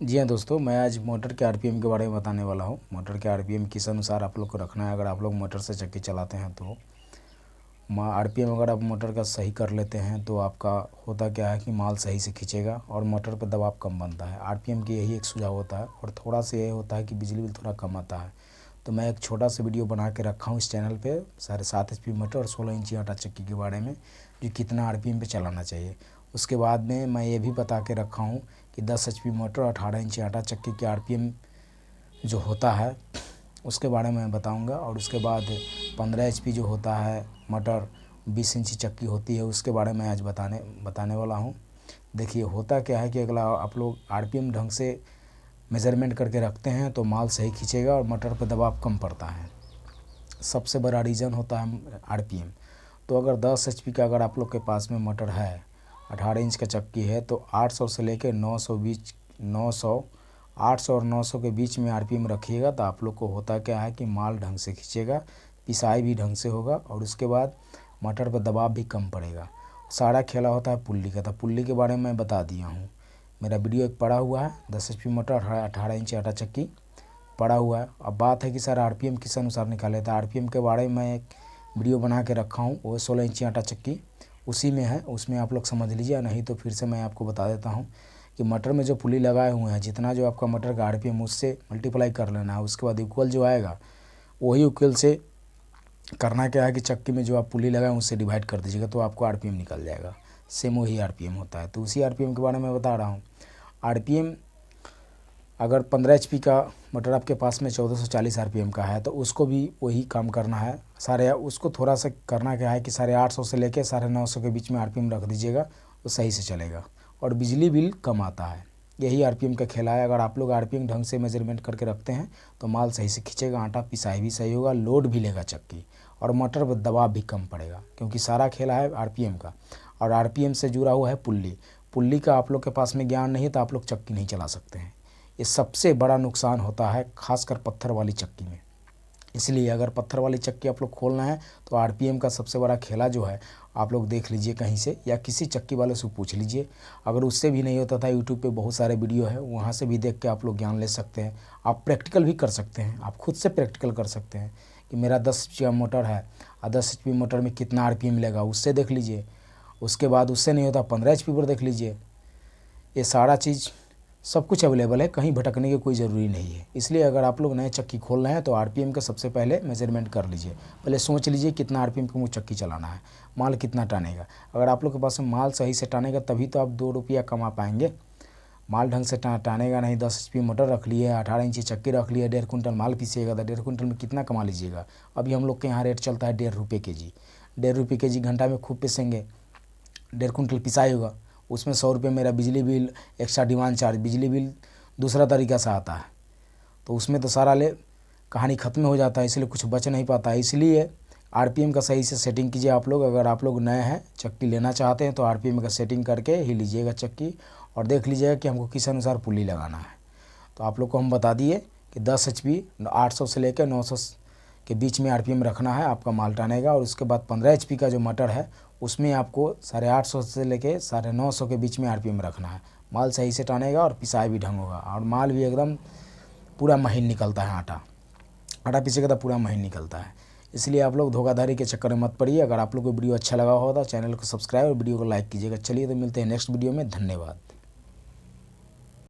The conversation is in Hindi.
जी हाँ दोस्तों, मैं आज मोटर के आरपीएम के बारे में बताने वाला हूँ। मोटर के आरपीएम किस अनुसार आप लोग को रखना है। अगर आप लोग मोटर से चक्की चलाते हैं तो आरपीएम अगर आप मोटर का सही कर लेते हैं तो आपका होता क्या है कि माल सही से खींचेगा और मोटर पर दबाव कम बनता है। आरपीएम की यही एक सुझाव होता है और थोड़ा सा ये होता है कि बिजली बिल थोड़ा कम आता है। तो मैं एक छोटा सा वीडियो बना के रखा हूँ इस चैनल पे 7.5 HP मोटर और 16 इंची आटा चक्की के बारे में, जो कितना आरपीएम पे चलाना चाहिए। उसके बाद में मैं ये भी बता के रखा हूँ कि 10 HP मोटर और 18 इंची आटा चक्की के आरपीएम जो होता है उसके बारे में मैं बताऊंगा। और उसके बाद 15 HP जो होता है मोटर, 20 इंची चक्की होती है, उसके बारे में आज बताने वाला हूँ। देखिए होता क्या है कि अगला आप लोग आरपीएम ढंग से मेज़रमेंट करके रखते हैं तो माल सही खींचेगा और मोटर पर दबाव कम पड़ता है। सबसे बड़ा रीज़न होता है आरपीएम। तो अगर 10 HP का अगर आप लोग के पास में मोटर है, 18 इंच का चक्की है, तो 800 से लेकर 800 और 900 के बीच में आरपीएम रखिएगा। तो आप लोग को होता क्या है कि माल ढंग से खींचेगा, पिसाई भी ढंग से होगा और उसके बाद मोटर पर दबाव भी कम पड़ेगा। सारा खेला होता है पुल्ली का। तो पुल्ली के बारे में मैं बता दिया हूँ, मेरा वीडियो एक पड़ा हुआ है। 10 HP मोटर 18 इंच आटा चक्की पड़ा हुआ है। अब बात है कि सर आरपीएम किस अनुसार निकाले। तो आरपीएम के बारे में मैं एक वीडियो बना के रखा हूँ, वो 16 इंची आटा चक्की उसी में है, उसमें आप लोग समझ लीजिए। नहीं तो फिर से मैं आपको बता देता हूँ कि मटर में जो पुली लगाए हुए हैं, जितना जो आपका मटर का आरपीएम उससे मल्टीप्लाई कर लेना है। उसके बाद इक्वल जो आएगा वही इक्वल से करना क्या है कि चक्की में जो आप पुली लगाए उससे डिवाइड कर दीजिएगा तो आपको आरपीएम निकल जाएगा। सेम वही आरपीएम होता है। तो उसी आरपीएम के बारे में बता रहा हूँ। आरपीएम अगर 15 HP का मोटर आपके पास में 1440 आरपीएम का है तो उसको भी वही काम करना है। उसको थोड़ा सा करना क्या है कि 850 से लेकर 950 के बीच में आरपीएम रख दीजिएगा तो सही से चलेगा और बिजली बिल कम आता है। यही आरपीएम का खेला है। अगर आप लोग आरपीएम ढंग से मेजरमेंट करके रखते हैं तो माल सही से खींचेगा, आटा पिसाई भी सही होगा, लोड भी लेगा चक्की और मोटर पर दबाव भी कम पड़ेगा, क्योंकि सारा खेला है आरपीएम का। और आरपीएम से जुड़ा हुआ है पुल्ली का आप लोग के पास में ज्ञान नहीं है तो आप लोग चक्की नहीं चला सकते हैं। ये सबसे बड़ा नुकसान होता है खासकर पत्थर वाली चक्की में। इसलिए अगर पत्थर वाली चक्की आप लोग खोलना है तो आरपीएम का सबसे बड़ा खेला जो है आप लोग देख लीजिए कहीं से, या किसी चक्की वाले से पूछ लीजिए। अगर उससे भी नहीं होता था, यूट्यूब पे बहुत सारे वीडियो है, वहाँ से भी देख के आप लोग ज्ञान ले सकते हैं। आप प्रैक्टिकल भी कर सकते हैं, आप खुद से प्रैक्टिकल कर सकते हैं कि मेरा 10 HP का मोटर है और 10 HP मोटर में कितना आरपीएम मिलेगा, उससे देख लीजिए। उसके बाद उससे नहीं होता 15 HP पर देख लीजिए। ये सारा चीज़ सब कुछ अवेलेबल है, कहीं भटकने की कोई ज़रूरी नहीं है। इसलिए अगर आप लोग नए चक्की खोल रहे हैं तो आरपीएम का सबसे पहले मेजरमेंट कर लीजिए। पहले सोच लीजिए कितना आरपीएम का मुझे चक्की चलाना है, माल कितना टानेगा। अगर आप लोग के पास में माल सही से टानेगा तभी तो आप 2 रुपया कमा पाएंगे। माल ढंग से टानेगा नहीं। 10 HP मोटर रख लिए, 18 इंची चक्की रख लिए, 1.5 कुंटल माल पीसिएगा तो 1.5 कुंटल में कितना कमा लीजिएगा। अभी हम लोग के यहाँ रेट चलता है 1.5 रुपये के जी। 1.5 रुपये के जी घंटा में खूब पीसेंगे, 1.5 कुंटल पिसाई होगा। उसमें 100 रुपये मेरा बिजली बिल, एक्स्ट्रा डिमांड चार्ज, बिजली बिल दूसरा तरीका से आता है, तो उसमें तो सारा कहानी ख़त्म हो जाता है। इसलिए कुछ बच नहीं पाता है। इसलिए आरपीएम का सही से सेटिंग कीजिए आप लोग। अगर आप लोग नए हैं, चक्की लेना चाहते हैं तो आरपीएम का सेटिंग करके ही लीजिएगा चक्की और देख लीजिएगा कि हमको किस अनुसार पुली लगाना है। तो आप लोग को हम बता दिए कि 10 HP 800 से लेकर 900 के बीच में आरपीएम रखना है, आपका माल टानेगा। और उसके बाद 15 HP का जो मोटर है उसमें आपको 850 से लेकर 950 के बीच में आरपीएम रखना है। माल सही से टानेगा और पिसाई भी ढंग होगा और माल भी एकदम पूरा महीन निकलता है। आटा पीछे का तो पूरा महीन निकलता है। इसलिए आप लोग धोखाधड़ी के चक्कर में मत पड़िए। अगर आप लोग को वीडियो अच्छा लगा हो तो चैनल को सब्सक्राइब और वीडियो को लाइक कीजिएगा। चलिए तो मिलते हैं नेक्स्ट वीडियो में। धन्यवाद।